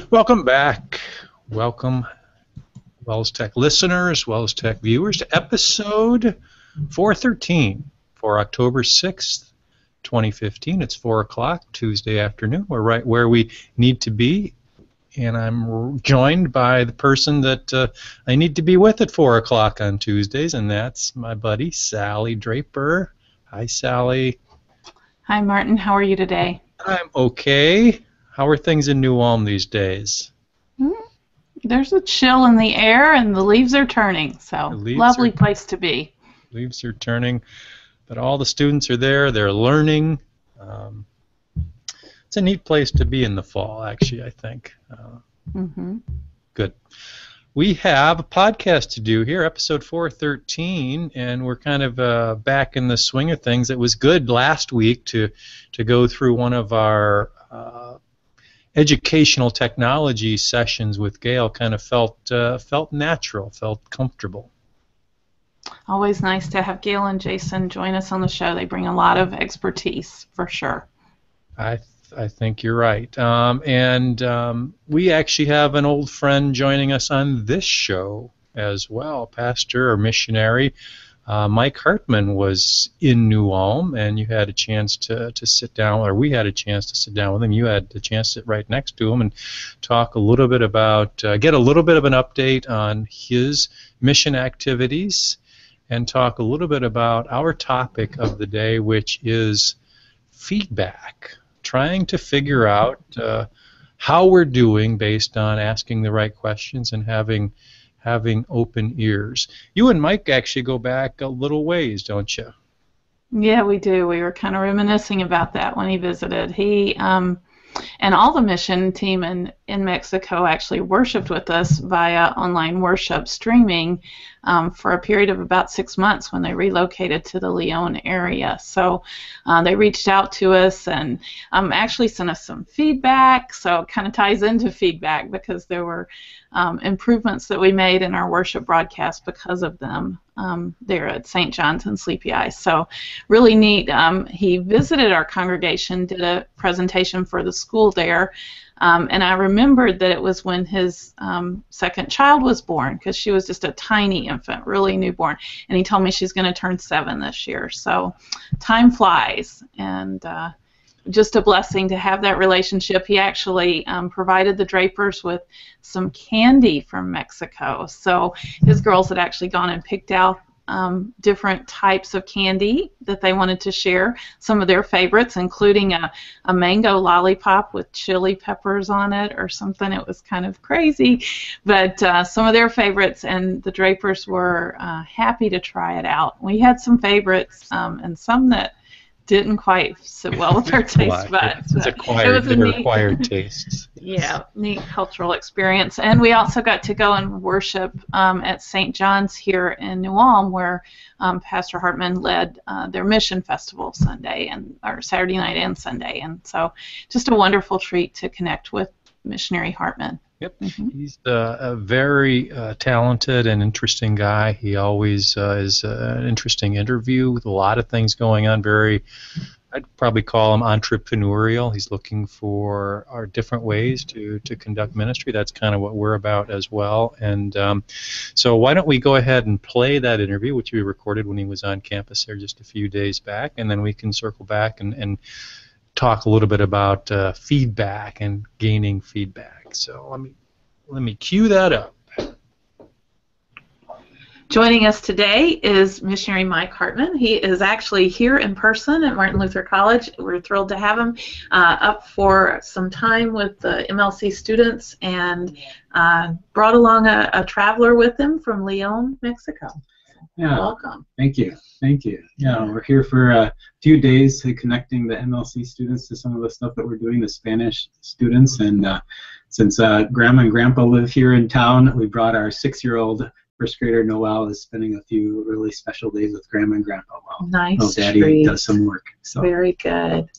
Welcome back. Welcome, WELSTech listeners, WELSTech viewers, to episode 413 for October 6th, 2015. It's 4 o'clock, Tuesday afternoon. We're right where we need to be, and I'm joined by the person that I need to be with at 4 o'clock on Tuesdays, and that's my buddy, Sally Draper. Hi, Sally. Hi, Martin. How are you today? I'm okay. How are things in New Ulm these days? There's a chill in the air, and the leaves are turning, so lovely place to be. Leaves are turning, but all the students are there. They're learning. It's a neat place to be in the fall, actually, I think. Good. We have a podcast to do here, episode 413, and we're kind of back in the swing of things. It was good last week to go through one of our educational technology sessions with Gail. Kind of felt natural, felt comfortable. Always nice to have Gail and Jason join us on the show. They bring a lot of expertise, for sure. I think you're right. And we actually have an old friend joining us on this show as well, pastor or missionary. Mike Hartman was in New Ulm, and you had a chance to sit down, or we had a chance to sit down with him. You had the chance to sit right next to him and talk a little bit about, get a little bit of an update on his mission activities, and talk a little bit about our topic of the day, which is feedback. Trying to figure out how we're doing based on asking the right questions and having open ears. You and Mike actually go back a little ways, don't you? Yeah, we do. We were kind of reminiscing about that when he visited. He and all the mission team in Mexico actually worshipped with us via online worship streaming for a period of about 6 months when they relocated to the Leon area. So they reached out to us and actually sent us some feedback. So it kind of ties into feedback because there were improvements that we made in our worship broadcast because of them there at St. John's and Sleepy Eye. So really neat. He visited our congregation, did a presentation for the school there, and I remembered that it was when his second child was born, because she was just a tiny infant, really newborn, and he told me she's going to turn 7 this year. So time flies, and just a blessing to have that relationship. He actually provided the Drapers with some candy from Mexico. So his girls had actually gone and picked out different types of candy that they wanted to share, some of their favorites, including a mango lollipop with chili peppers on it or something. It was kind of crazy, but some of their favorites, and the Drapers were happy to try it out. We had some favorites and some that didn't quite sit well with our taste buds. It's acquired tastes. Yeah, neat cultural experience. And we also got to go and worship at St. John's here in New Ulm, where Pastor Hartman led their mission festival or Saturday night and Sunday. And so just a wonderful treat to connect with missionary Hartman. Yep, he's a very talented and interesting guy. He always is an interesting interview with a lot of things going on. I'd probably call him entrepreneurial. He's looking for our different ways to conduct ministry. That's kind of what we're about as well. And so why don't we go ahead and play that interview, which we recorded when he was on campus there just a few days back, and then we can circle back and talk a little bit about feedback and gaining feedback. So let me cue that up. Joining us today is missionary Mike Hartman. He is actually here in person at Martin Luther College. We're thrilled to have him up for some time with the MLC students, and brought along a traveler with him from Leon, Mexico. Yeah. Welcome. Thank you. Yeah, we're here for a few days connecting the MLC students to some of the stuff that we're doing, the Spanish students, and since Grandma and Grandpa live here in town, we brought our 6-year-old first grader Noel is spending a few really special days with Grandma and Grandpa while nice Daddy treat. does some work. So. Very good.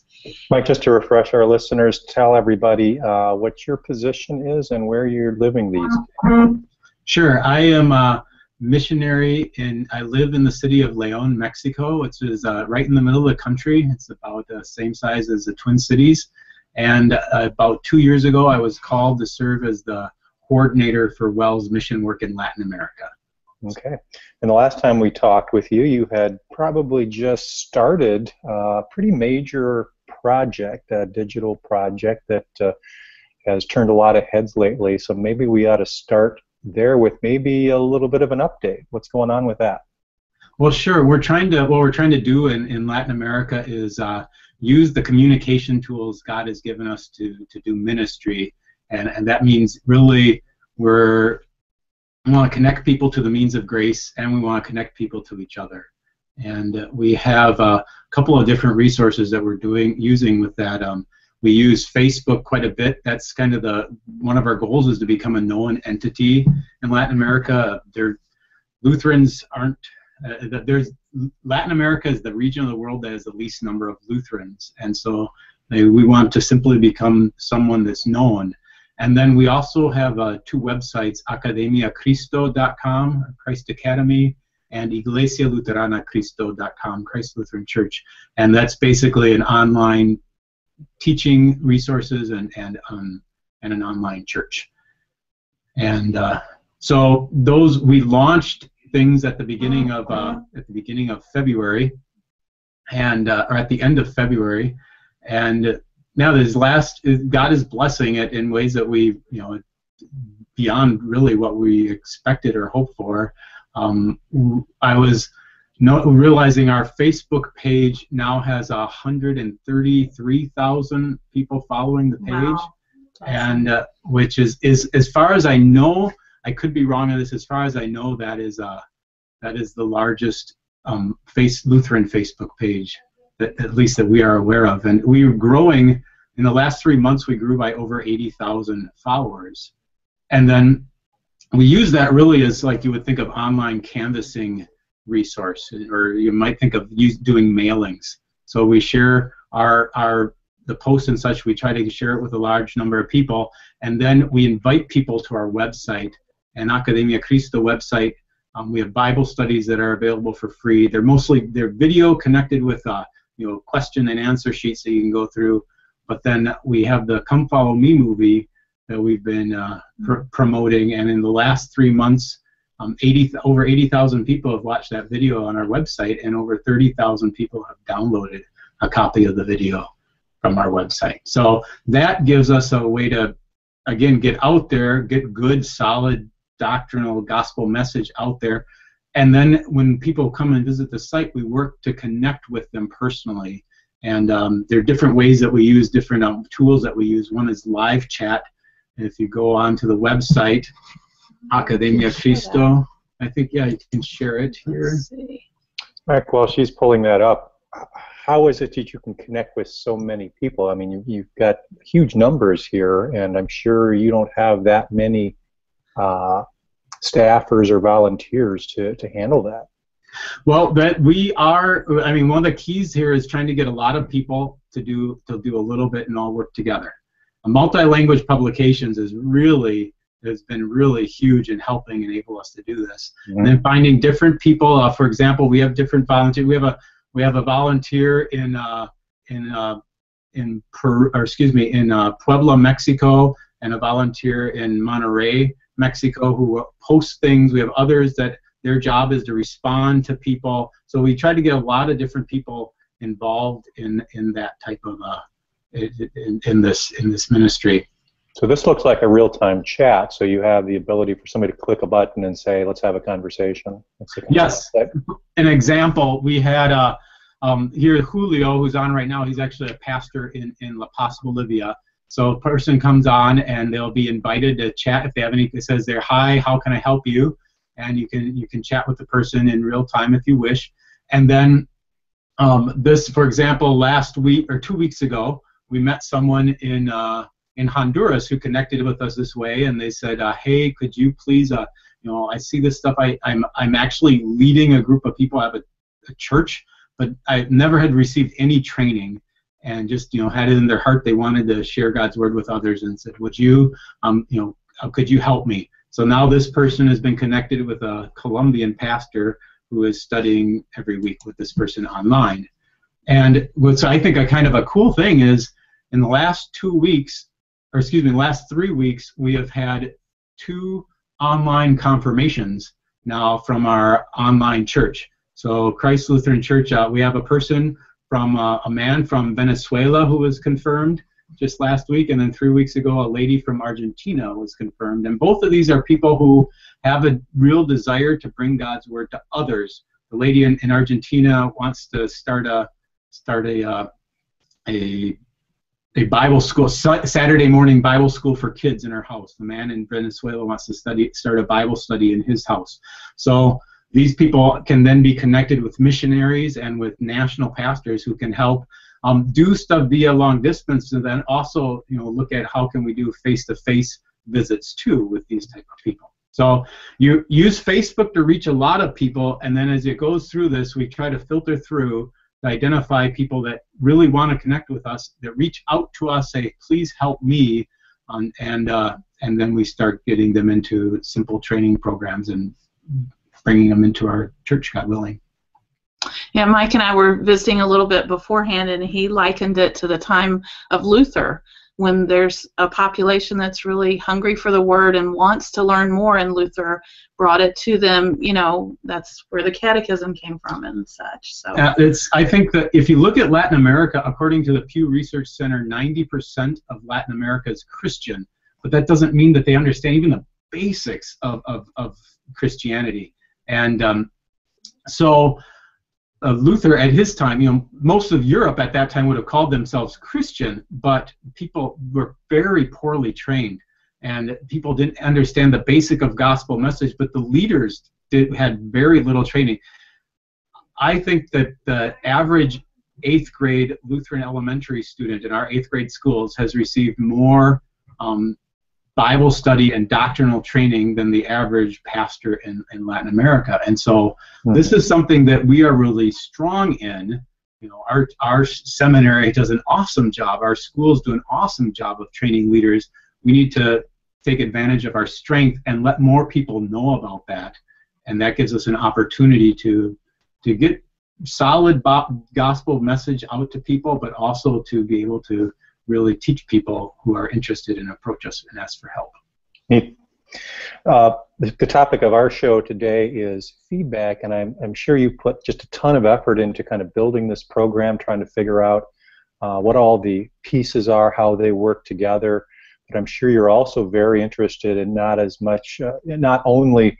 Mike, just to refresh our listeners, tell everybody what your position is and where you're living these days. Sure. I am a missionary, and I live in the city of Leon, Mexico, which is right in the middle of the country. It's about the same size as the Twin Cities. And about 2 years ago, I was called to serve as the coordinator for WELS mission work in Latin America. Okay. And the last time we talked with you, you had probably just started a pretty major project, a digital project that has turned a lot of heads lately. So maybe we ought to start there with maybe a little bit of an update. What's going on with that? Well, sure. What we're trying to do in Latin America is use the communication tools God has given us to do ministry, and that means really we want to connect people to the means of grace, and we want to connect people to each other. And we have a couple of different resources that we're using with that. We use Facebook quite a bit. That's kind of one of our goals is to become a known entity in Latin America. Lutherans aren't. Latin America is the region of the world that has the least number of Lutherans, and so we want to simply become someone that's known. And then we also have 2 websites, academiacristo.com, Christ Academy, and iglesialuteranacristo.com, Christ Lutheran Church. And that's basically an online teaching resources and an online church. And so we launched things at the beginning of February, and or at the end of February, and now God is blessing it in ways that beyond really what we expected or hoped for. I was realizing our Facebook page now has 133,000 people following the page. Wow. And which is as far as I know, I could be wrong on this. As far as I know, that is the largest Lutheran Facebook page at least that we are aware of, and we are growing. In the last 3 months, we grew by over 80,000 followers, and then we use that really as like you would think of online canvassing resource, or you might think of doing mailings. So we share the posts and such. We try to share it with a large number of people, and then we invite people to our website, and Academia Cristo website. We have Bible studies that are available for free. They're video connected with question and answer sheets that you can go through. But then we have the Come Follow Me movie that we've been promoting, and in the last 3 months, over 80,000 people have watched that video on our website, and over 30,000 people have downloaded a copy of the video from our website. So that gives us a way to, again, get out there, get good, solid doctrinal gospel message out there. And then when people come and visit the site, we work to connect with them personally. And there are different ways that we use, different tools that we use. One is live chat. And if you go on to the website, Academia Cristo, I think, yeah, you can share it here. Mark, while she's pulling that up, how is it that you can connect with so many people? I mean, you've got huge numbers here, and I'm sure you don't have that many staffers or volunteers to handle that. Well, one of the keys here is trying to get a lot of people to do a little bit and all work together. Multi-language publications has been really huge in helping enable us to do this. Mm-hmm. And then finding different people. For example, we have different volunteers. We have a volunteer in Puebla, Mexico, and a volunteer in Monterrey, Mexico, who post things. We have others that their job is to respond to people. So we try to get a lot of different people involved in that type of in this ministry. So this looks like a real-time chat. So you have the ability for somebody to click a button and say, "Let's have a conversation." Yes. An example, we had here Julio, who's on right now. He's actually a pastor in La Paz, Bolivia. So a person comes on and they'll be invited to chat if they have any. It says there, "Hi, how can I help you?" And you can chat with the person in real time if you wish. And then this, for example, last week or 2 weeks ago, we met someone in Honduras who connected with us this way, and they said, "Hey, could you please, I see this stuff. I'm actually leading a group of people. I have a church, but I never had received any training, and just had it in their heart they wanted to share God's word with others, and said, would you, could you help me?" So now this person has been connected with a Colombian pastor who is studying every week with this person online. And what's I think a kind of a cool thing is in the last 2 weeks, or excuse me, last 3 weeks, we have had 2 online confirmations now from our online church. So Christ Lutheran Church, we have a person from a man from Venezuela who was confirmed just last week, and then 3 weeks ago a lady from Argentina was confirmed. And both of these are people who have a real desire to bring God's word to others. The lady in Argentina wants to start a Bible school, Saturday morning Bible school for kids in her house. The man in Venezuela wants to start a Bible study in his house. So these people can then be connected with missionaries and with national pastors who can help do stuff via long distance, and then also look at how can we do face-to-face visits too with these type of people. So you use Facebook to reach a lot of people, and then as it goes through this, we try to filter through to identify people that really want to connect with us, that reach out to us, say, please help me, and then we start getting them into simple training programs and bringing them into our church, God willing. Yeah, Mike and I were visiting a little bit beforehand, and he likened it to the time of Luther, when there's a population that's really hungry for the word and wants to learn more, and Luther brought it to them. That's where the catechism came from and such. So I think that if you look at Latin America, according to the Pew Research Center, 90% of Latin America is Christian, but that doesn't mean that they understand even the basics of Christianity. And so Luther at his time, most of Europe at that time would have called themselves Christian, but people were very poorly trained, and people didn't understand the basic of gospel message, but the leaders had very little training. I think that the average 8th grade Lutheran elementary student in our 8th grade schools has received more Bible study and doctrinal training than the average pastor in Latin America. And so this is something that we are really strong in. Our seminary does an awesome job. Our schools do an awesome job of training leaders. We need to take advantage of our strength and let more people know about that. And that gives us an opportunity to get solid gospel message out to people, but also to be able to really teach people who are interested and approach us and ask for help. The topic of our show today is feedback, and I'm sure you put just a ton of effort into kind of building this program, trying to figure out what all the pieces are, how they work together. But I'm sure you're also very interested in not only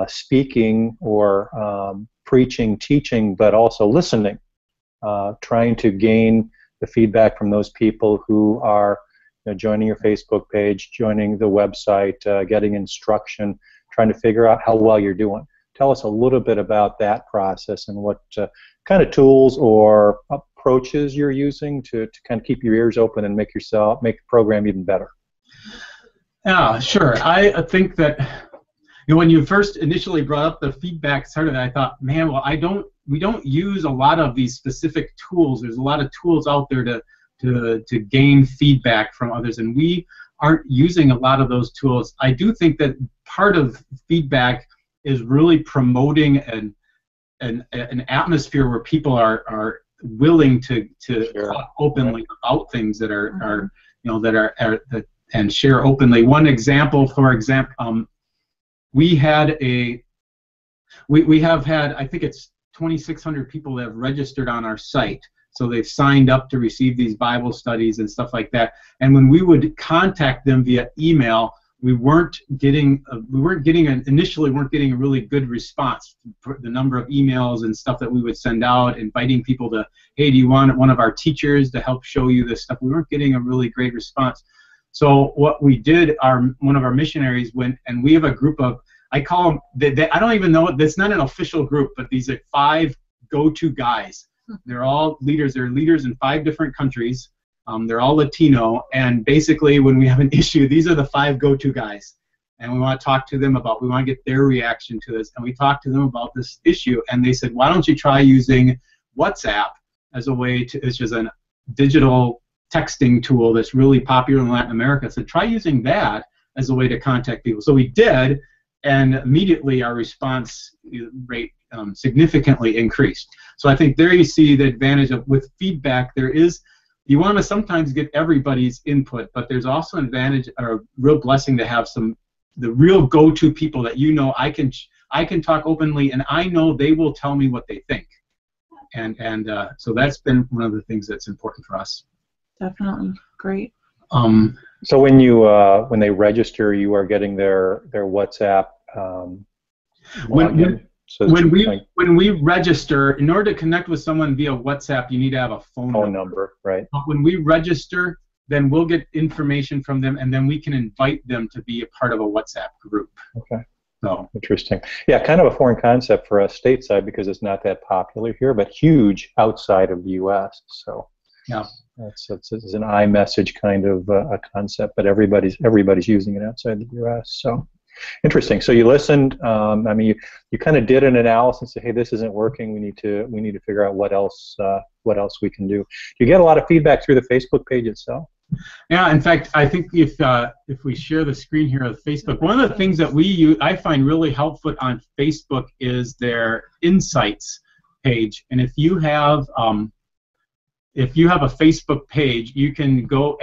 speaking or preaching, teaching, but also listening, trying to gain the feedback from those people who are joining your Facebook page, joining the website, getting instruction, trying to figure out how well you're doing. Tell us a little bit about that process and what kind of tools or approaches you're using to kind of keep your ears open and make the program even better. Yeah, sure. I think that when you first initially brought up the feedback part of it, I thought, man, well, we don't use a lot of these specific tools. There's a lot of tools out there to gain feedback from others, and we aren't using a lot of those tools. I do think that part of feedback is really promoting an atmosphere where people are willing to talk openly about things that are and share openly. One example, we have had, I think it's 2,600 people that have registered on our site. So they've signed up to receive these Bible studies and stuff like that. And when we would contact them via email, we weren't getting a really good response. The number of emails and stuff that we would send out, inviting people to, hey, do you want one of our teachers to help show you this stuff? We weren't getting a really great response. So what we did, one of our missionaries went, and we have a group of, I call them, I don't even know, it's not an official group, but these are 5 go-to guys. They're all leaders. They're leaders in 5 different countries. They're all Latino, and basically when we have an issue, these are the 5 go-to guys. And we want to talk to them we want to get their reaction to this. And we talked to them about this issue, and they said, why don't you try using WhatsApp as a way to, it's just a digital texting tool that's really popular in Latin America. So try using that as a way to contact people. So we did, and immediately our response rate significantly increased. So I think there you see the advantage of, with feedback, there is you want to sometimes get everybody's input, but there's also an advantage or a real blessing to have the real go-to people that I can talk openly, and I know they will tell me what they think. And so that's been one of the things that's important for us. Definitely. Great. So when they register, you are getting their WhatsApp login. When we register, in order to connect with someone via WhatsApp, you need to have a phone number. Right. But when we register, then we'll get information from them, and then we can invite them to be a part of a WhatsApp group. Okay. So interesting. Yeah, kind of a foreign concept for us stateside because it's not that popular here, but huge outside of the U.S. So yeah, it's an iMessage kind of a concept, but everybody's using it outside the U.S. So interesting. So you listened. I mean, you kind of did an analysis and said, hey, this isn't working. We need to figure out what else we can do. Do you get a lot of feedback through the Facebook page itself? Yeah, in fact, I think if we share the screen here of Facebook, one of the things that I find really helpful on Facebook is their Insights page. And if you have a Facebook page, you can go.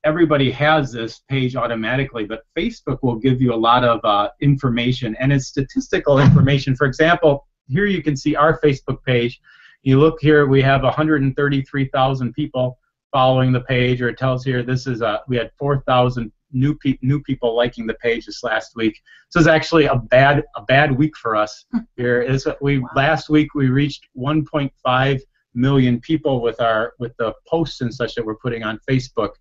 Everybody has this page automatically, but Facebook will give you a lot of information, and it's statistical information. For example, here you can see our Facebook page. You look here, we have 133,000 people following the page, or it tells here we had 4,000 new people liking the page this last week. So it's actually a bad week for us here. Last week we reached 1.5 million people with the posts and such that we're putting on Facebook.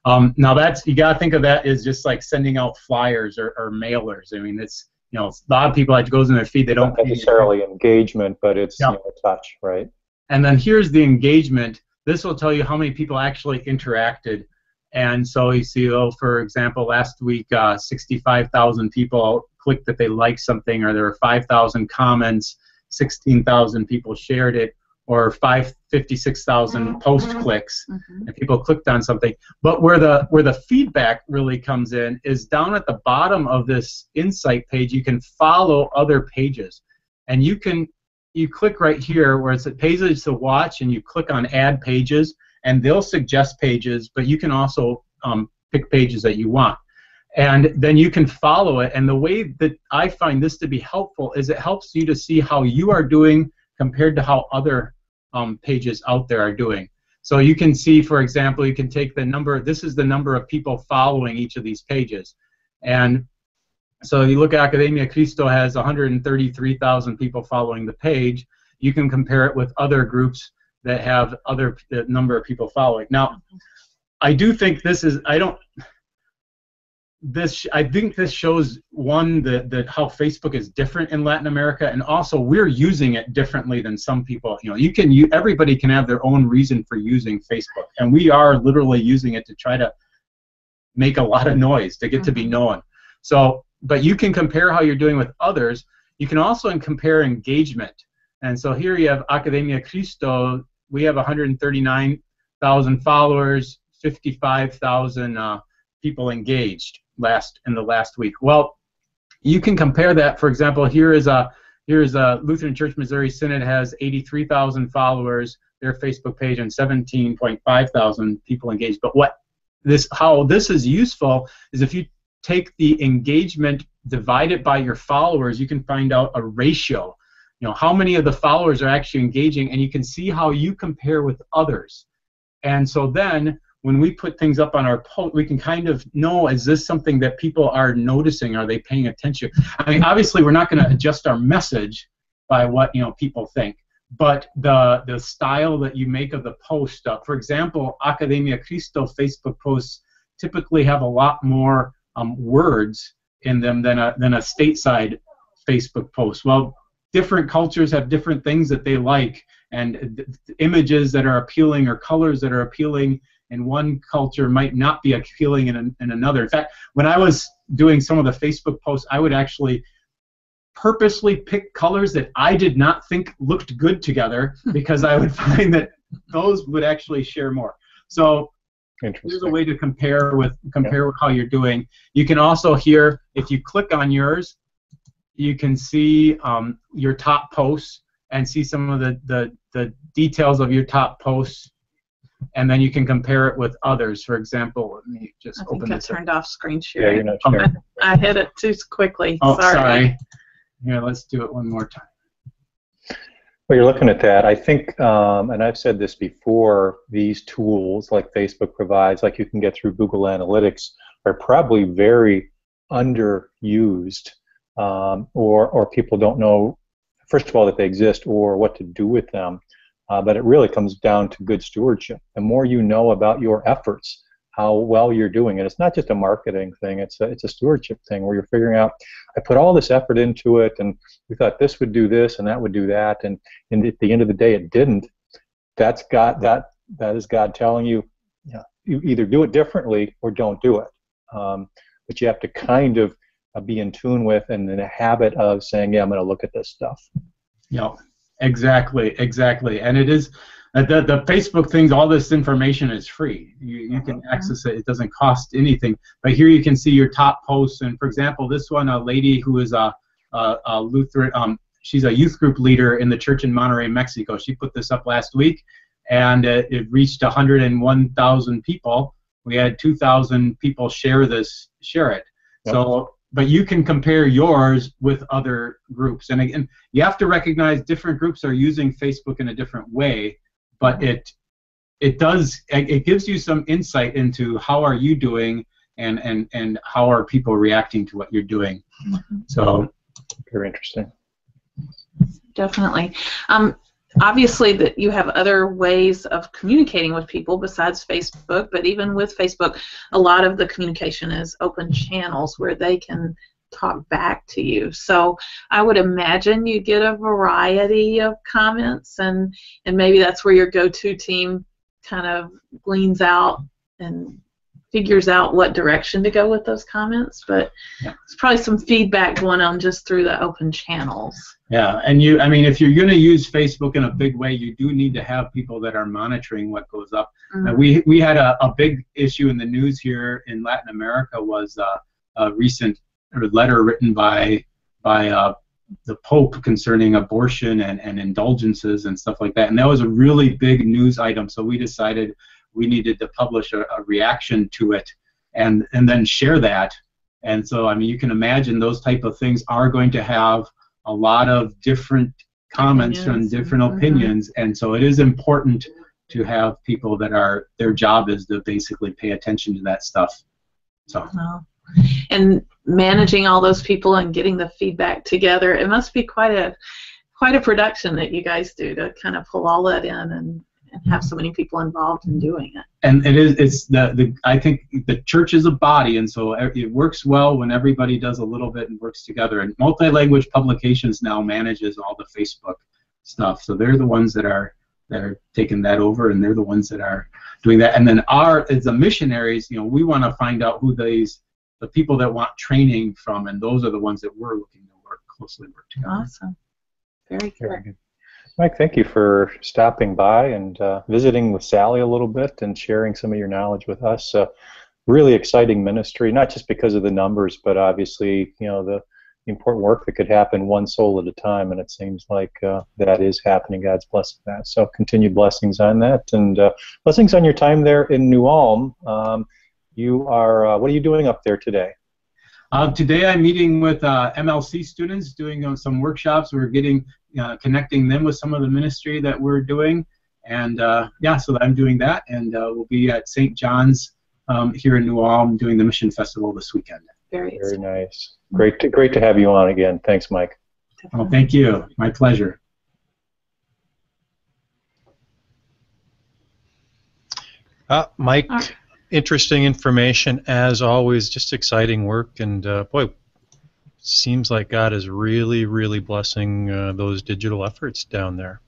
Now you got to think of that as just like sending out flyers or mailers. I mean, it's a lot of people that goes in their feed, they don't not necessarily engagement, but it's touch, right? And then here's the engagement. This will tell you how many people actually interacted. And so you see, for example, last week 65,000 people clicked that they liked something, or there were 5,000 comments, 16,000 people shared it, or 56,000 post clicks, and people clicked on something. But where the feedback really comes in is down at the bottom of this Insight page. You can follow other pages, and you click right here where it's pages to watch, and you click on Add Pages, and they'll suggest pages, but you can also pick pages that you want. And then you can follow it, and the way that I find this to be helpful is it helps you to see how you are doing compared to how other pages out there are doing. So you can see, for example, you can take this is the number of people following each of these pages. And so you look at Academia Cristo has 133,000 people following the page. You can compare it with other groups that have the number of people following. Now, I do think I think this shows how Facebook is different in Latin America, and also we're using it differently than some people. Everybody can have their own reason for using Facebook, and we are literally using it to try to make a lot of noise to get to be known. So, but you can compare how you're doing with others. You can also compare engagement. And so here you have Academia Cristo. We have 139,000 followers, 55,000 people engaged in the last week. Well, you can compare that. For example, here is a Lutheran Church Missouri Synod has 83,000 followers, their Facebook page, and 17.5 thousand people engaged. But how this is useful is if you take the engagement, divide it by your followers, you can find out a ratio. How many of the followers are actually engaging, and you can see how you compare with others. And so then when we put things up on our post, we can kind of know, is this something that people are noticing? Are they paying attention? I mean, obviously we're not going to adjust our message by what people think, but the style that you make of the post. For example, Academia Cristo Facebook posts typically have a lot more words in them than a stateside Facebook post. Well, different cultures have different things that they like, and images that are appealing or colors that are appealing in one culture might not be appealing in another. In fact, when I was doing some of the Facebook posts, I would actually purposely pick colors that I did not think looked good together, because I would find that those would actually share more. So here's a way to compare with how you're doing. You can also here, if you click on yours, you can see your top posts and see some of the details of your top posts. and then you can compare it with others. For example, let me just open this. I think I turned off screen Yeah, sharing. you're not sharing. I hit it too quickly. Oh, sorry. Here, let's do it one more time. Well, you're looking at that. I think, and I've said this before, these tools like Facebook provides, like you can get through Google Analytics, are probably very underused, or people don't know, first of all, that they exist or what to do with them. But it really comes down to good stewardship. The more you know about your efforts, how well you're doing, and it's not just a marketing thing, it's a stewardship thing where you're figuring out, I put all this effort into it, and we thought this would do this and that would do that, and at the end of the day it didn't. That's God, that is God telling you, you either do it differently or don't do it. But you have to kind of be in tune with and in a habit of saying, yeah, I'm going to look at this stuff. Yeah, exactly. And it is the Facebook things. All this information is free. You can access it. It doesn't cost anything. But here you can see your top posts. And for example, this one, a lady who is a Lutheran. She's a youth group leader in the church in Monterrey, Mexico. She put this up last week, and it reached 101,000 people. We had 2,000 people share it. Yep. So, but you can compare yours with other groups, and again, you have to recognize different groups are using Facebook in a different way. But it gives you some insight into how are you doing, and how are people reacting to what you're doing. So, very interesting. Definitely. Obviously, that you have other ways of communicating with people besides Facebook, but even with Facebook, a lot of the communication is open channels where they can talk back to you. So I would imagine you get a variety of comments, and maybe that's where your go-to team kind of gleans out and figures out what direction to go with those comments. But there's probably some feedback going on just through the open channels. Yeah, and if you're going to use Facebook in a big way, you do need to have people that are monitoring what goes up. We had a big issue in the news here in Latin America was a recent letter written by the Pope concerning abortion and indulgences and stuff like that, and that was a really big news item. So we decided we needed to publish a reaction to it and then share that. And so you can imagine those type of things are going to have a lot of different comments and different opinions, and so it is important to have people that their job is to basically pay attention to that stuff. So. And managing all those people and getting the feedback together, it must be quite a production that you guys do to kind of pull all that in and have so many people involved in doing it. And I think the church is a body, and so it works well when everybody does a little bit and works together. And Multi-Language Publications now manages all the Facebook stuff, so they're the ones that are taking that over, and they're the ones that are doing that. And then as the missionaries, we want to find out who the people that want training from, and those are the ones that we're looking to closely work together. Awesome. Very good. Mike, thank you for stopping by and visiting with Sally a little bit and sharing some of your knowledge with us. Really exciting ministry, not just because of the numbers, but obviously, the important work that could happen one soul at a time, and it seems like that is happening. God's blessing that. So continued blessings on that, and blessings on your time there in New Ulm. You are, what are you doing up there today? Today I'm meeting with MLC students, doing some workshops. We're connecting them with some of the ministry that we're doing, and so I'm doing that, and we'll be at St. John's here in New Ulm doing the Mission Festival this weekend. Very nice. Great to have you on again. Thanks, Mike. Oh, thank you. My pleasure. Mike, interesting information as always. Just exciting work, and boy, seems like God is really, really blessing those digital efforts down there.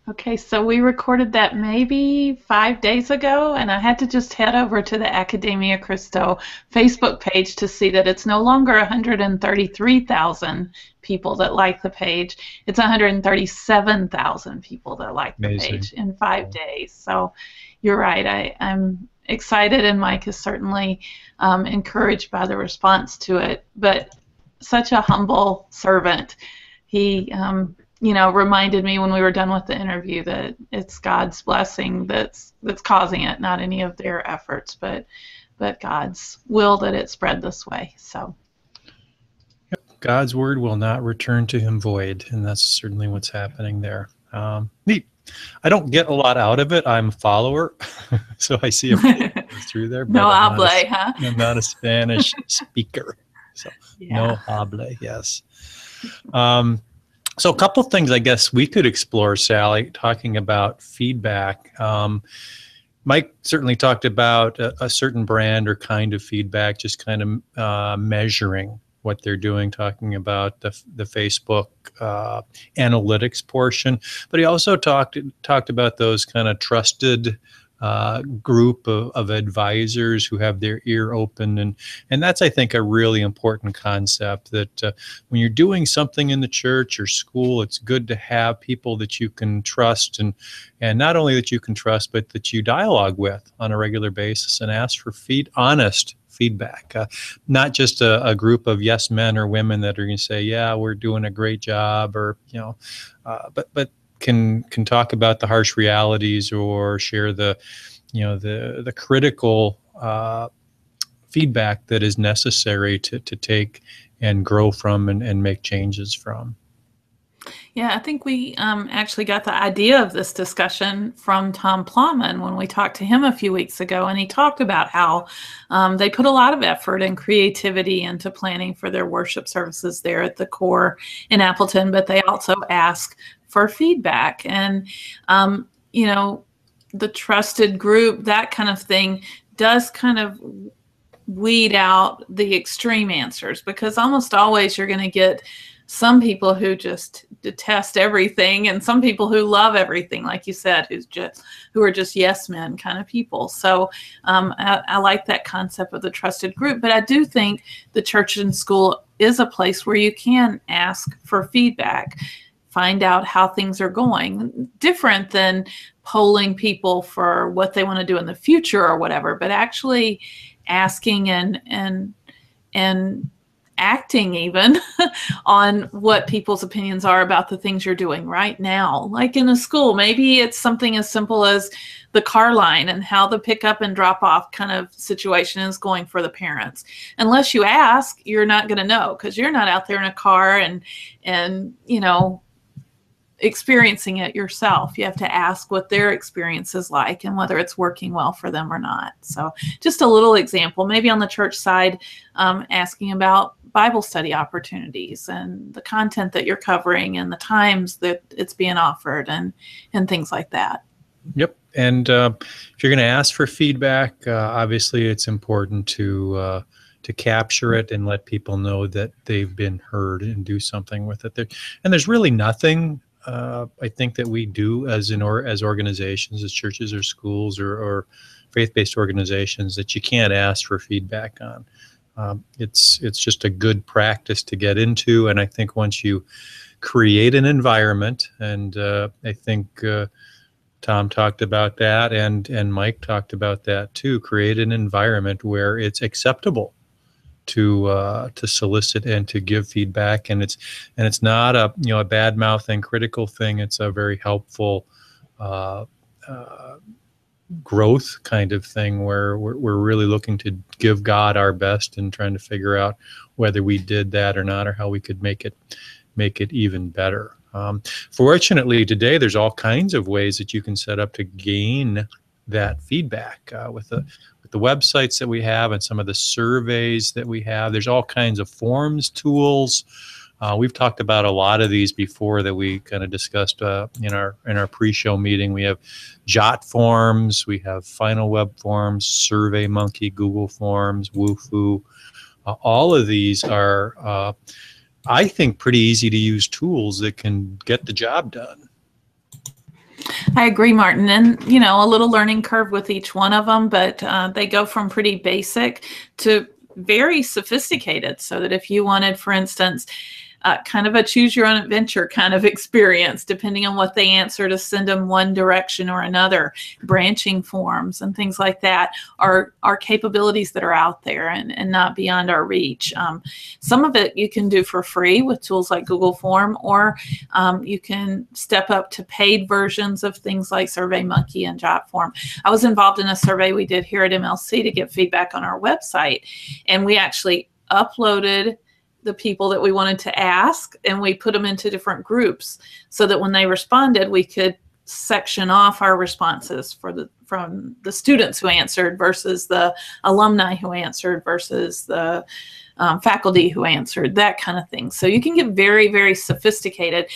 Okay, so we recorded that maybe 5 days ago, and I had to just head over to the Academia Christo Facebook page to see that it's no longer 133,000 people that like the page. It's 137,000 people that like the page in 5 days. So you're right. I'm excited, and Mike is certainly encouraged by the response to it. But such a humble servant. He reminded me when we were done with the interview that it's God's blessing that's causing it, not any of their efforts, but God's will that it spread this way. So God's word will not return to him void, and that's certainly what's happening there. Neat. I don't get a lot out of it. I'm a follower, so I see everything goes through there. But no habla, huh? I'm not a Spanish speaker, so no habla. Yes. So a couple things I guess we could explore, Sally, talking about feedback. Mike certainly talked about a certain brand or kind of feedback, just kind of measuring what they're doing, talking about the Facebook analytics portion. But he also talked about those kind of trusted group of advisors who have their ear open, and that's, I think, a really important concept, that when you're doing something in the church or school, it's good to have people that you can trust, and not only that you can trust, but that you dialogue with on a regular basis and ask for honest feedback, not just a group of yes men or women that are going to say, yeah, we're doing a great job, or but can talk about the harsh realities or share the critical feedback that is necessary to take and grow from and make changes from. Yeah, I think we actually got the idea of this discussion from Tom Plowman when we talked to him a few weeks ago, and he talked about how they put a lot of effort and creativity into planning for their worship services there at the core in Appleton, but they also ask for feedback. And, the trusted group, that kind of thing, does kind of weed out the extreme answers, because almost always you're going to get some people who just detest everything and some people who love everything, like you said, who are just yes men kind of people. So I like that concept of the trusted group, but I do think the church and school is a place where you can ask for feedback, find out how things are going, different than polling people for what they want to do in the future or whatever, but actually asking and acting even on what people's opinions are about the things you're doing right now. Like in a school, maybe it's something as simple as the car line and how the pickup and drop off kind of situation is going for the parents. Unless you ask, you're not going to know, because you're not out there in a car and experiencing it yourself. You have to ask what their experience is like and whether it's working well for them or not. So just a little example, maybe on the church side, asking about Bible study opportunities and the content that you're covering and the times that it's being offered and things like that. Yep. And if you're going to ask for feedback, obviously it's important to capture it and let people know that they've been heard and do something with it. And there's really nothing I think that we do as organizations, as churches or schools or faith-based organizations, that you can't ask for feedback on. It's just a good practice to get into, and I think once you create an environment, and I think Tom talked about that, and Mike talked about that too, create an environment where it's acceptable to solicit and to give feedback, and it's not a bad mouth and critical thing. It's a very helpful growth kind of thing where we're really looking to give God our best and trying to figure out whether we did that or not, or how we could make it even better. Fortunately, today there's all kinds of ways that you can set up to gain that feedback with the websites that we have and some of the surveys that we have. There's all kinds of forms, tools. We've talked about a lot of these before that we kind of discussed in our pre-show meeting. We have Jot forms, we have Final Web forms, SurveyMonkey, Google Forms, Wufoo. All of these are, I think, pretty easy to use tools that can get the job done. I agree, Martin, and a little learning curve with each one of them, but they go from pretty basic to very sophisticated, so that if you wanted, for instance, kind of a choose your own adventure kind of experience, depending on what they answer, to send them one direction or another. Branching forms and things like that are capabilities that are out there and not beyond our reach. Some of it you can do for free with tools like Google Form, or you can step up to paid versions of things like SurveyMonkey and JotForm. I was involved in a survey we did here at MLC to get feedback on our website, and we actually uploaded the people that we wanted to ask, and we put them into different groups so that when they responded, we could section off our responses from the students who answered versus the alumni who answered versus the faculty who answered, that kind of thing. So you can get very, very sophisticated.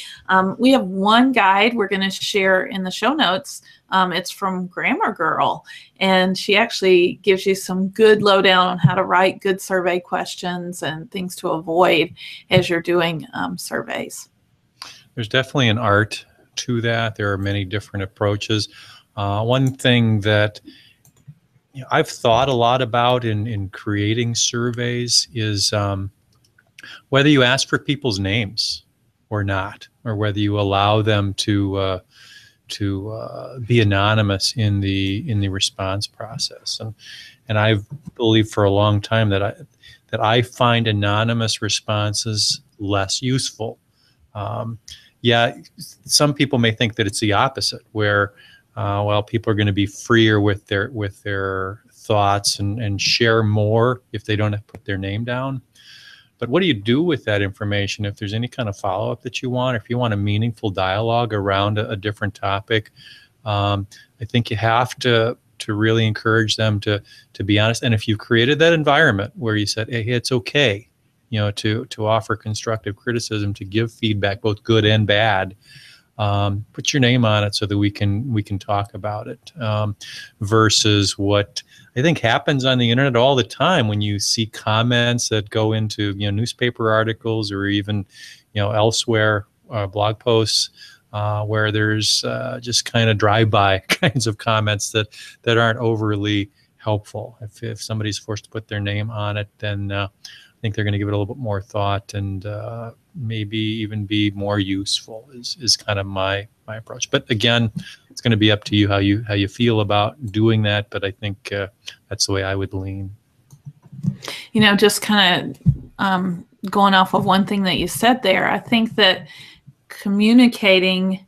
We have one guide we're going to share in the show notes. It's from Grammar Girl, and she actually gives you some good lowdown on how to write good survey questions and things to avoid as you're doing surveys. There's definitely an art to that. There are many different approaches. One thing that I've thought a lot about in creating surveys is whether you ask for people's names or not, or whether you allow them to be anonymous in the response process. And I've believed for a long time that I find anonymous responses less useful. Yeah, some people may think that it's the opposite, where well, people are going to be freer with their thoughts and share more if they don't have to put their name down. But what do you do with that information if there's any kind of follow-up that you want, or if you want a meaningful dialogue around a different topic? I think you have to really encourage them to be honest. And if you've created that environment where you said, hey, it's okay, to offer constructive criticism, to give feedback, both good and bad, put your name on it so that we can talk about it, versus what I think happens on the internet all the time when you see comments that go into newspaper articles or even elsewhere, blog posts, where there's just kind of drive-by kinds of comments that aren't overly helpful. If somebody's forced to put their name on it, then I think they're going to give it a little bit more thought and maybe even be more useful is kind of my approach. But again, it's going to be up to you how you feel about doing that. But I think that's the way I would lean. Just kind of going off of one thing that you said there, I think that communicating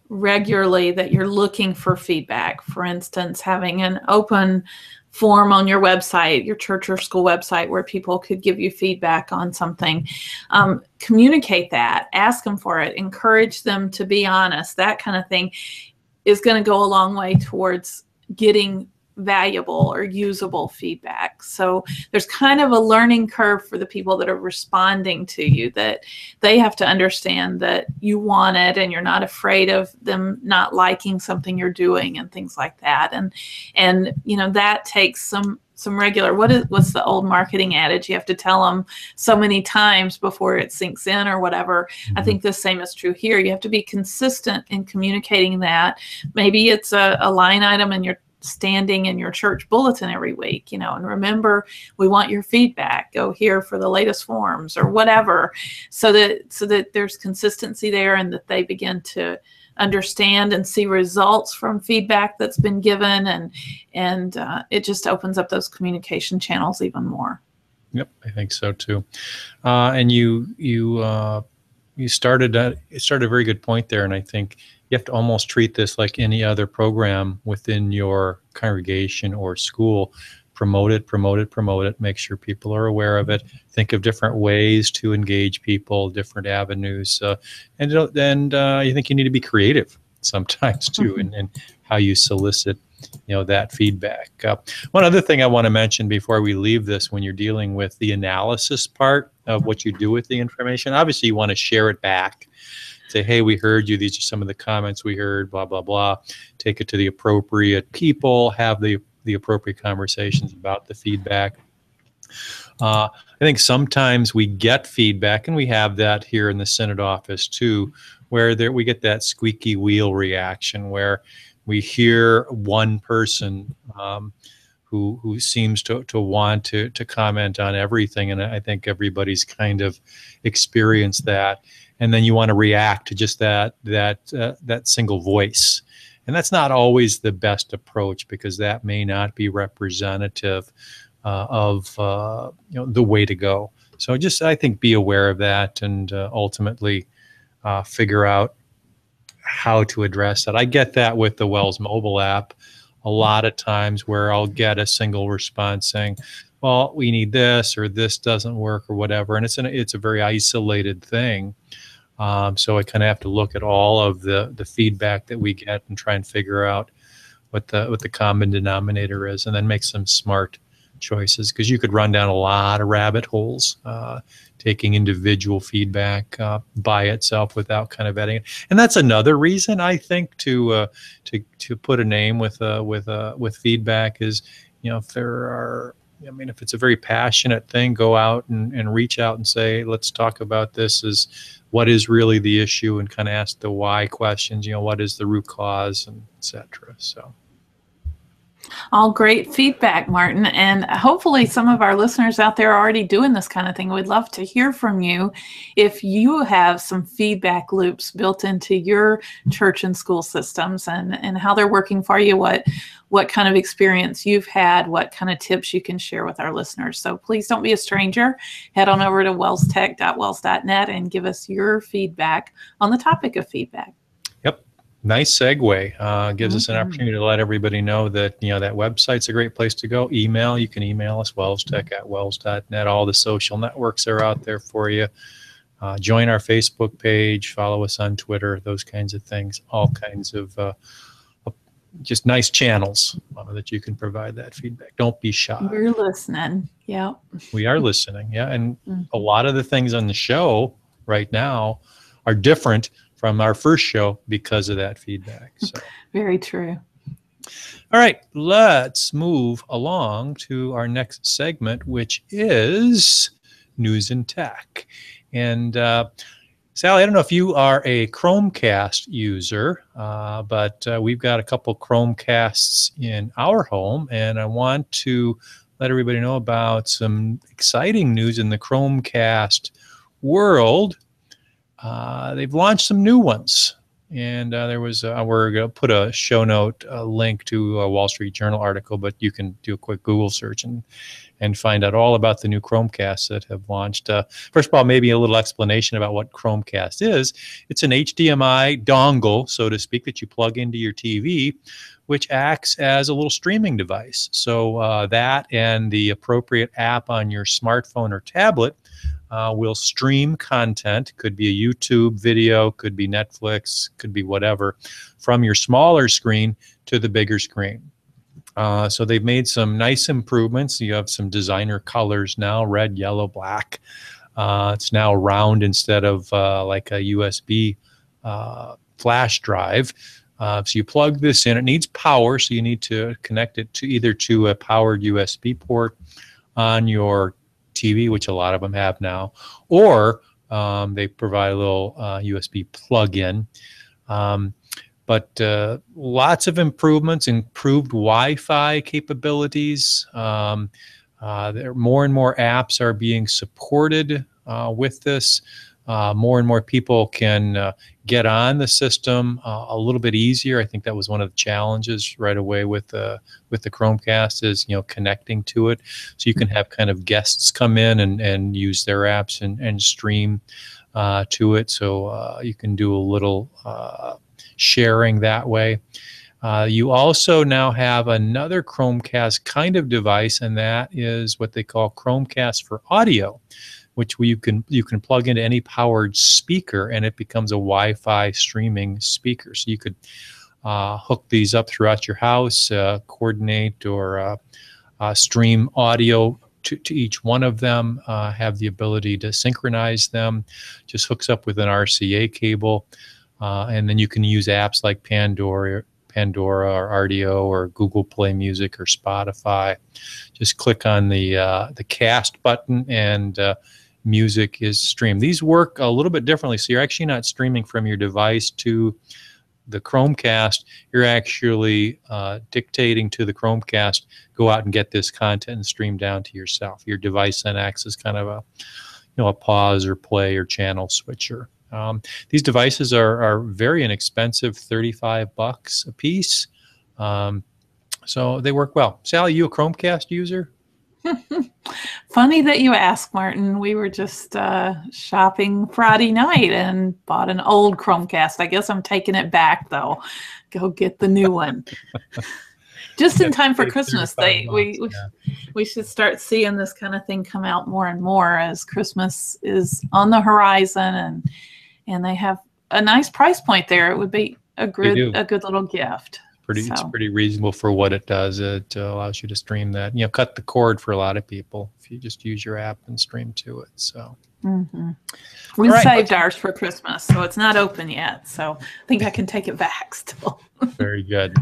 regularly that you're looking for feedback, for instance, having an open form on your website, your church or school website, where people could give you feedback on something. Communicate that, ask them for it, encourage them to be honest. That kind of thing is going to go a long way towards getting valuable or usable feedback. So there's kind of a learning curve for the people that are responding to you, that they have to understand that you want it and you're not afraid of them not liking something you're doing and things like that. And that takes some regular, what's the old marketing adage? You have to tell them so many times before it sinks in or whatever. Mm-hmm. I think the same is true here. You have to be consistent in communicating that. Maybe it's a line item in your standing in your church bulletin every week, and remember, we want your feedback. Go here for the latest forms or whatever, so that there's consistency there and that they begin to understand and see results from feedback that's been given, and it just opens up those communication channels even more. Yep, I think so too. And you started a very good point there, and I think you have to almost treat this like any other program within your congregation or school. Promote it, make sure people are aware of it. Think of different ways to engage people, different avenues. And you think you need to be creative sometimes too, in how you solicit that feedback. One other thing I want to mention before we leave this, when you're dealing with the analysis part of what you do with the information, obviously you want to share it back. Say, hey, we heard you. These are some of the comments we heard, blah, blah, blah. Take it to the appropriate people, have the appropriate conversations about the feedback. I think sometimes we get feedback, and we have that here in the Synod office too, where we get that squeaky wheel reaction, where we hear one person who seems to want to comment on everything, and I think everybody's kind of experienced that. And then you want to react to just that single voice, and that's not always the best approach, because that may not be representative of the way to go. So just, I think, be aware of that, and ultimately figure out how to address that. I get that with the Wells mobile app a lot of times, where I'll get a single response saying, well, we need this, or this doesn't work, or whatever, and it's a very isolated thing. So I kind of have to look at all of the feedback that we get and try and figure out what the common denominator is, and then make some smart choices, because you could run down a lot of rabbit holes taking individual feedback by itself without kind of vetting it. And that's another reason, I think, to put a name with feedback is, if there are, if it's a very passionate thing, go out and reach out and say, let's talk about this. What is really the issue, and kind of ask the why questions. What is the root cause, and etc. So. All great feedback, Martin, and hopefully some of our listeners out there are already doing this kind of thing. We'd love to hear from you if you have some feedback loops built into your church and school systems, and how they're working for you, what kind of experience you've had, what kind of tips you can share with our listeners. So please don't be a stranger. Head on over to welstech.wels.net and give us your feedback on the topic of feedback. Nice segue. Gives us an opportunity to let everybody know that that website's a great place to go. You can email us, WELSTech@wels.net. All the social networks are out there for you. Join our Facebook page, follow us on Twitter, those kinds of things. All kinds of just nice channels that you can provide that feedback. Don't be shy. We're listening. Yeah. We are listening. Yeah, and a lot of the things on the show right now are different from our first show because of that feedback. So. Very true. All right, let's move along to our next segment, which is News and Tech. And Sally, I don't know if you are a Chromecast user, but we've got a couple Chromecasts in our home, and I want to let everybody know about some exciting news in the Chromecast world. They've launched some new ones, and there was we're going to put a show note link to a Wall Street Journal article, but you can do a quick Google search and find out all about the new Chromecasts that have launched. First of all, maybe a little explanation about what Chromecast is. It's an HDMI dongle, so to speak, that you plug into your TV, which acts as a little streaming device. So that and the appropriate app on your smartphone or tablet will stream content. Could be a YouTube video, could be Netflix, could be whatever, from your smaller screen to the bigger screen. So they've made some nice improvements. You have some designer colors now, red, yellow, black. It's now round instead of like a USB flash drive. So you plug this in. It needs power, so you need to connect it to either to a powered USB port on your TV, which a lot of them have now, or they provide a little USB plug-in. But lots of improvements, improved Wi-Fi capabilities. More and more apps are being supported with this. More and more people can get on the system a little bit easier. I think that was one of the challenges right away with the Chromecast is connecting to it. So you can have kind of guests come in and use their apps and stream to it. So you can do a little sharing that way. You also now have another Chromecast kind of device, and that is what they call Chromecast for audio, which you can plug into any powered speaker, and it becomes a Wi-Fi streaming speaker. So you could hook these up throughout your house, coordinate or stream audio to each one of them, have the ability to synchronize them. Just hooks up with an RCA cable, and then you can use apps like Pandora or RDO or Google Play Music or Spotify. Just click on the cast button and music is streamed. These work a little bit differently. So you're actually not streaming from your device to the Chromecast, you're actually dictating to the Chromecast, go out and get this content and stream down to yourself. Your device then acts as kind of a pause or play or channel switcher. These devices are very inexpensive, $35 a piece. So they work well. Sally, you a Chromecast user? Funny that you ask, Martin. We were just shopping Friday night and bought an old Chromecast. I guess I'm taking it back, though. Go get the new one. Just in time for Christmas. We should start seeing this kind of thing come out more and more as Christmas is on the horizon, and they have a nice price point there. It would be a good little gift. It's pretty reasonable for what it does. It allows you to stream that. Cut the cord for a lot of people if you just use your app and stream to it. So we saved ours for Christmas, so it's not open yet. So I think I can take it back still. Very good.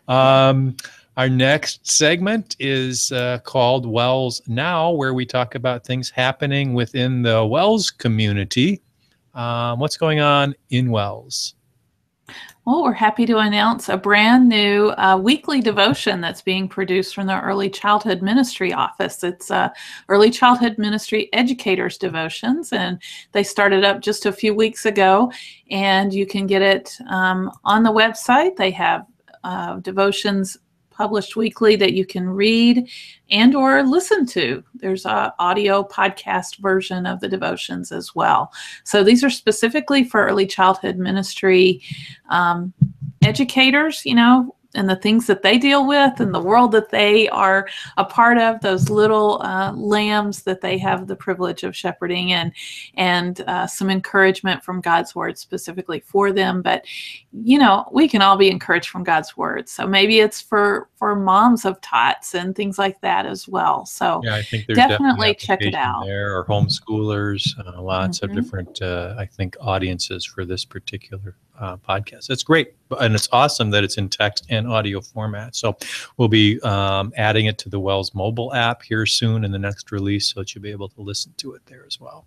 Our next segment is called WELS Now, where we talk about things happening within the WELS community. What's going on in WELS? Well, we're happy to announce a brand new weekly devotion that's being produced from the Early Childhood Ministry Office. It's Early Childhood Ministry Educators Devotions, and they started up just a few weeks ago, and you can get it on the website. They have devotions published weekly that you can read and or listen to. There's an audio podcast version of the devotions as well. So these are specifically for early childhood ministry educators, and the things that they deal with and the world that they are a part of, those little lambs that they have the privilege of shepherding, and some encouragement from God's word specifically for them. But, we can all be encouraged from God's word. So maybe it's for moms of tots and things like that as well. So yeah, I think there's definitely check it out. There are homeschoolers, lots of different, I think, audiences for this particular podcast. That's great. And it's awesome that it's in text and audio format. So we'll be adding it to the WELS mobile app here soon in the next release, so that you'll be able to listen to it there as well.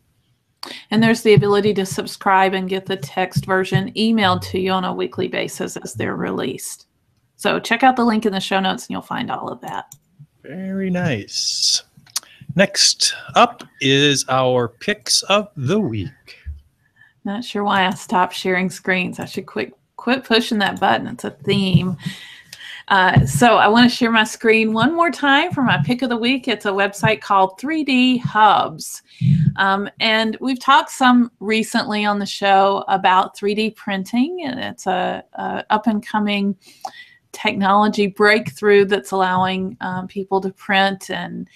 And there's the ability to subscribe and get the text version emailed to you on a weekly basis as they're released. So check out the link in the show notes and you'll find all of that. Very nice. Next up is our picks of the week. Not sure why I stopped sharing screens. I should quit pushing that button. It's a theme. So I want to share my screen one more time for my pick of the week. It's a website called 3D Hubs. And we've talked some recently on the show about 3D printing, and it's a up-and-coming technology breakthrough that's allowing people to print, and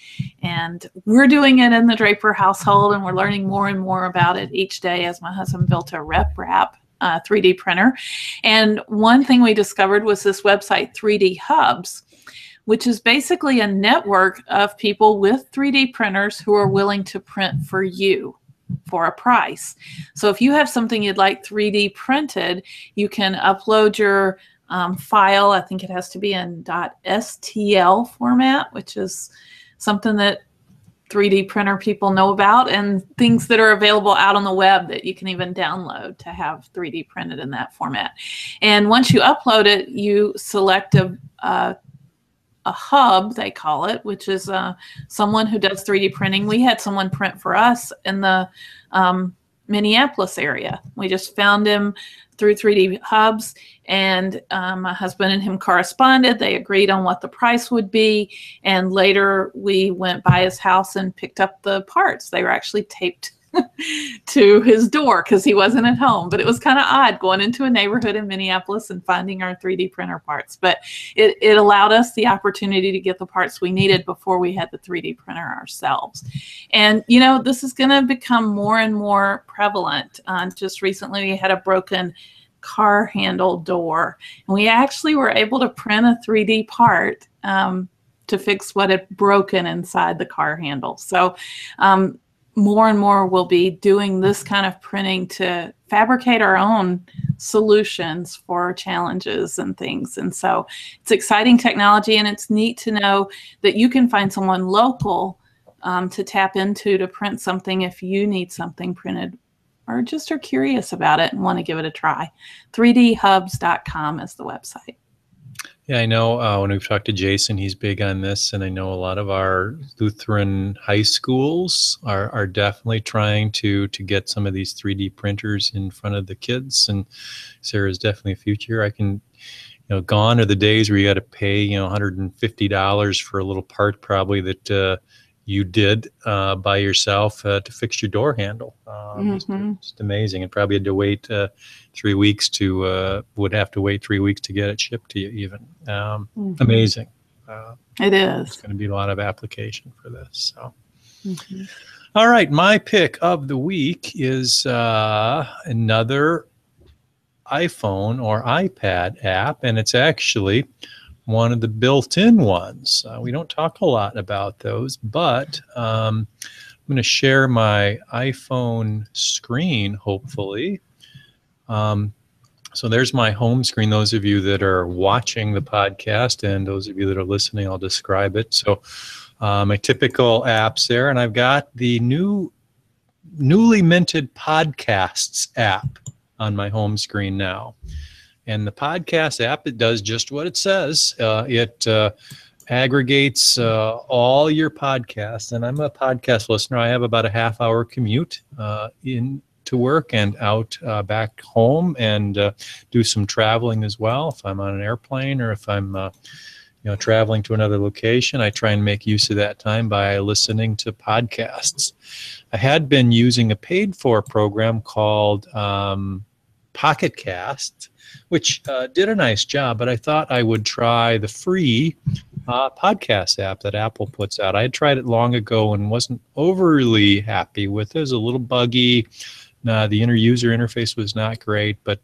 we're doing it in the Draper household, and we're learning more and more about it each day as my husband built a RepRap 3D printer. And one thing we discovered was this website 3D Hubs, which is basically a network of people with 3D printers who are willing to print for you for a price. So if you have something you'd like 3D printed, you can upload your file. I think it has to be in .stl format, which is something that 3D printer people know about, and things that are available out on the web that you can even download to have 3D printed in that format. And once you upload it, you select a hub, they call it, which is someone who does 3D printing. We had someone print for us in the Minneapolis area. We just found him through 3D Hubs, and my husband and him corresponded. They agreed on what the price would be, and later we went by his house and picked up the parts. They were actually taped to his door because he wasn't at home, but it was kind of odd going into a neighborhood in Minneapolis and finding our 3D printer parts. But it allowed us the opportunity to get the parts we needed before we had the 3D printer ourselves. And this is going to become more and more prevalent. Just recently we had a broken car handle door, and we actually were able to print a 3D part to fix what had broken inside the car handle. So more and more we'll be doing this kind of printing to fabricate our own solutions for challenges and things. And so it's exciting technology, and it's neat to know that you can find someone local to tap into to print something if you need something printed or just are curious about it and want to give it a try. 3dhubs.com is the website. Yeah, I know when we've talked to Jason, he's big on this, and I know a lot of our Lutheran high schools are definitely trying to get some of these 3D printers in front of the kids, and Sarah's definitely a future. I can, gone are the days where you got to pay, $150 for a little part probably that you did by yourself to fix your door handle. Just amazing. And probably had to wait 3 weeks would have to wait 3 weeks to get it shipped to you even. Amazing. It is. There's going to be a lot of application for this. So. All right. My pick of the week is another iPhone or iPad app, and it's actually one of the built-in ones. We don't talk a lot about those, but I'm going to share my iPhone screen, hopefully. So there's my home screen. Those of you that are watching the podcast and those of you that are listening, I'll describe it. So my typical apps there, and I've got the newly minted Podcasts app on my home screen now. And the podcast app, it does just what it says. It aggregates all your podcasts. And I'm a podcast listener. I have about a half-hour commute in to work and out back home, and do some traveling as well. If I'm on an airplane or if I'm traveling to another location, I try and make use of that time by listening to podcasts. I had been using a paid-for program called Pocket Cast, which did a nice job, but I thought I would try the free podcast app that Apple puts out. I had tried it long ago and wasn't overly happy with it. It was a little buggy. The user interface was not great, but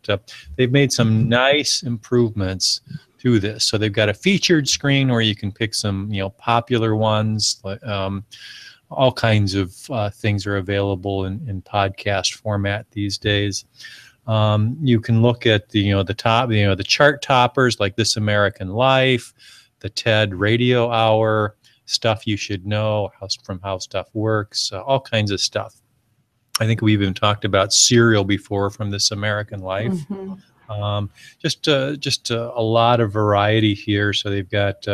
they've made some nice improvements to this. So they've got a featured screen where you can pick some popular ones. All kinds of things are available in podcast format these days. You can look at the top, the chart toppers like This American Life, the TED Radio Hour, stuff you should know, from How Stuff Works, all kinds of stuff. I think we've even talked about Serial before from This American Life. Just a lot of variety here. So they've got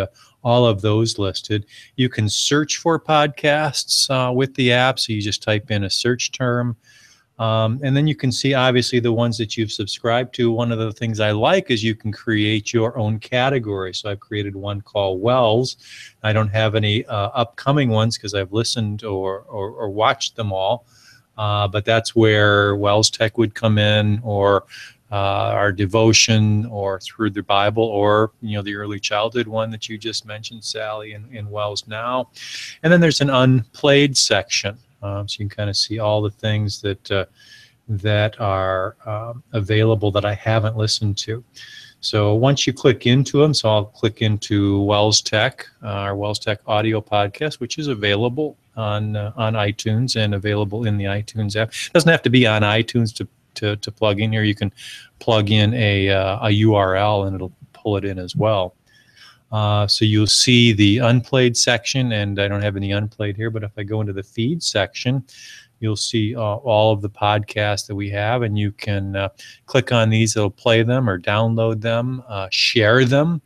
all of those listed. You can search for podcasts with the app. So you just type in a search term. And then you can see, obviously, the ones that you've subscribed to. One of the things I like is you can create your own category. So I've created one called Wells. I don't have any upcoming ones because I've listened or watched them all. But that's where WELSTech would come in, or our devotion, or through the Bible, or the early childhood one that you just mentioned, Sally, in Wells Now. And then there's an unplayed section. So you can kind of see all the things that are available that I haven't listened to. So once you click into them, so I'll click into WELSTech, our WELSTech audio podcast, which is available on iTunes and available in the iTunes app. It doesn't have to be on iTunes to plug in here. You can plug in a URL and it'll pull it in as well. So you'll see the unplayed section, and I don't have any unplayed here, but if I go into the feed section, you'll see all of the podcasts that we have, and you can click on these. It'll play them or download them, share them.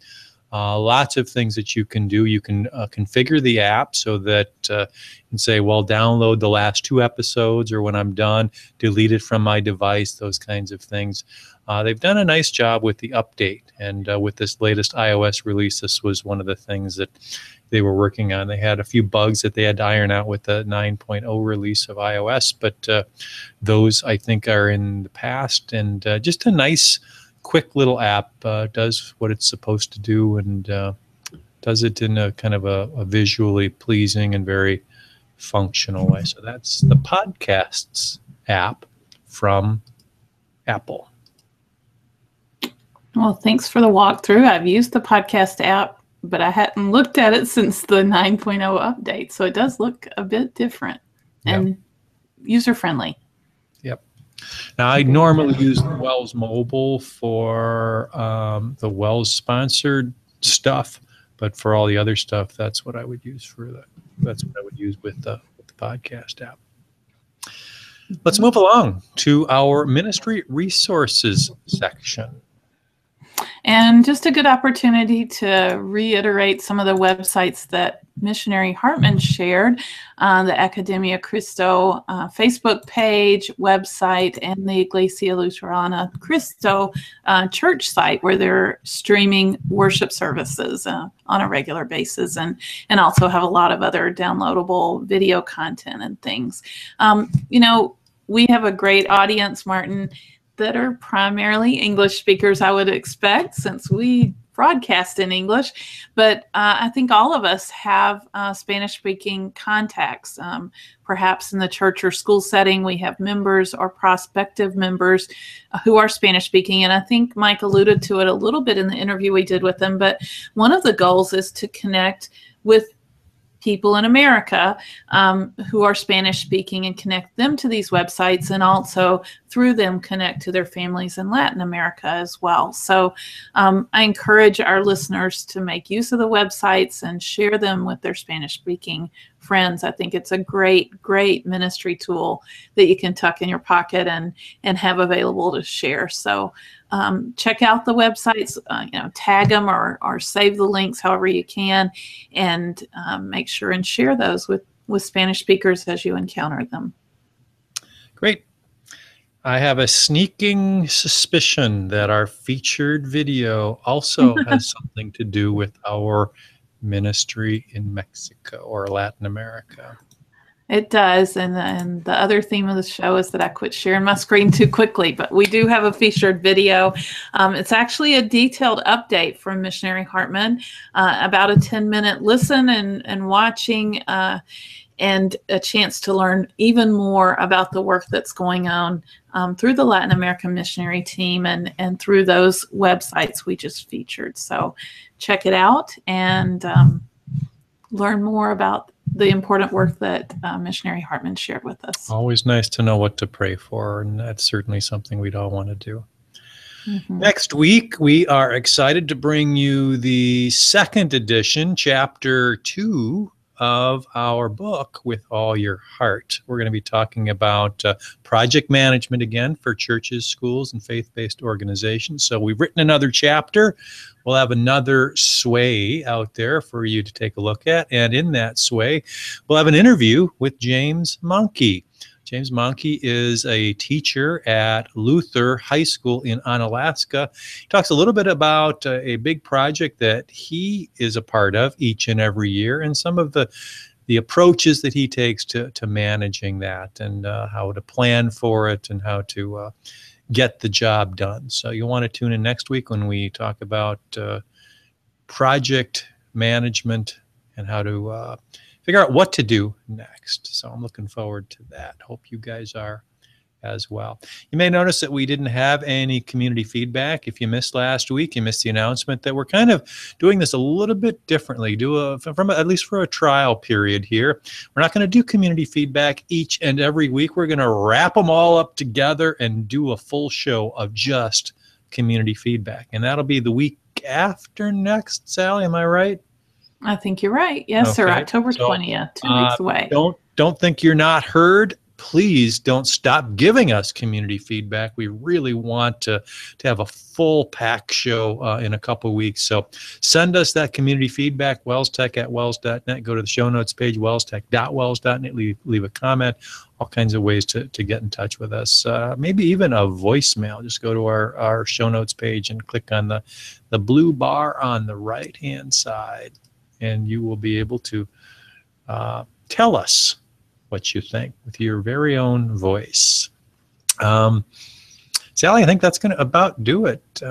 Lots of things that you can do. You can configure the app so that you can say, well, download the last 2 episodes, or when I'm done, delete it from my device, those kinds of things. They've done a nice job with the update, and with this latest iOS release, this was one of the things that they were working on. They had a few bugs that they had to iron out with the 9.0 release of iOS, but those, I think, are in the past, and just a nice, quick little app. Does what it's supposed to do, and does it in a kind of a visually pleasing and very functional way. So that's the Podcasts app from Apple. Well, thanks for the walkthrough. I've used the podcast app, but I hadn't looked at it since the 9.0 update. So it does look a bit different and user-friendly. Yep. Now, I normally use Wells Mobile for the Wells sponsored stuff, but for all the other stuff, that's what I would use with the podcast app. Let's move along to our ministry resources section. And just a good opportunity to reiterate some of the websites that Missionary Hartman shared, the Academia Cristo Facebook page, website, and the Iglesia Luterana Cristo church site, where they're streaming worship services on a regular basis, and also have a lot of other downloadable video content and things. We have a great audience, Martin, that are primarily English speakers, I would expect, since we broadcast in English. But I think all of us have Spanish-speaking contacts. Perhaps in the church or school setting, we have members or prospective members who are Spanish-speaking. And I think Mike alluded to it a little bit in the interview we did with them. But one of the goals is to connect with people in America who are Spanish speaking and connect them to these websites, and also through them connect to their families in Latin America as well. So I encourage our listeners to make use of the websites and share them with their Spanish speaking friends. I think it's a great, great ministry tool that you can tuck in your pocket and have available to share. So check out the websites, tag them or save the links however you can, and make sure and share those with Spanish speakers as you encounter them. Great. I have a sneaking suspicion that our featured video also has something to do with our ministry in Mexico or Latin America. It does, and the other theme of the show is that I quit sharing my screen too quickly, but we do have a featured video. It's actually a detailed update from Missionary Hartman, about a 10-minute listen and watching, and a chance to learn even more about the work that's going on through the Latin American missionary team and through those websites we just featured. So check it out and learn more about the important work that Missionary Hartman shared with us. Always nice to know what to pray for, and that's certainly something we'd all want to do. Mm-hmm. Next week, we are excited to bring you the second edition, Chapter 2 of our book, With All Your Heart. We're going to be talking about project management again for churches, schools, and faith-based organizations. So we've written another chapter. We'll have another sway out there for you to take a look at. And in that sway, we'll have an interview with James Monkey. James Monkey is a teacher at Luther High School in Onalaska. He talks a little bit about a big project that he is a part of each and every year, and some of the approaches that he takes to managing that, and how to plan for it, and how to get the job done. So you'll want to tune in next week when we talk about project management and how to figure out what to do next. So I'm looking forward to that. Hope you guys are as well. You may notice that we didn't have any community feedback. If you missed last week, you missed the announcement that we're kind of doing this a little bit differently, at least for a trial period here. We're not going to do community feedback each and every week. We're going to wrap them all up together and do a full show of just community feedback. And that'll be the week after next, Sally, am I right? I think you're right. Yes, okay. Sir. October 20th, 2 weeks away. Don't think you're not heard. Please don't stop giving us community feedback. We really want to have a full pack show in a couple of weeks. So send us that community feedback, WELSTech@WELS.net. Go to the show notes page, WELSTech.WELS.net. Leave a comment. All kinds of ways to get in touch with us. Maybe even a voicemail. Just go to our show notes page and click on the blue bar on the right-hand side, and you will be able to tell us what you think with your very own voice. Sally, I think that's going to about do it.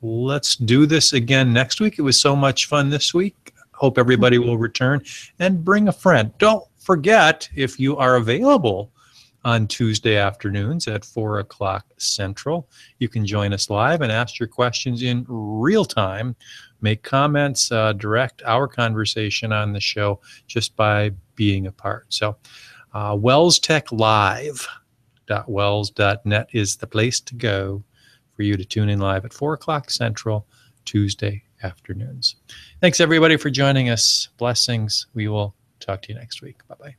Let's do this again next week. It was so much fun this week. Hope everybody will return and bring a friend. Don't forget, if you are available on Tuesday afternoons at 4 o'clock Central, you can join us live and ask your questions in real time. Make comments, direct our conversation on the show just by being a part. So WELSTechLive.WELS.net is the place to go for you to tune in live at 4 o'clock Central, Tuesday afternoons. Thanks, everybody, for joining us. Blessings. We will talk to you next week. Bye-bye.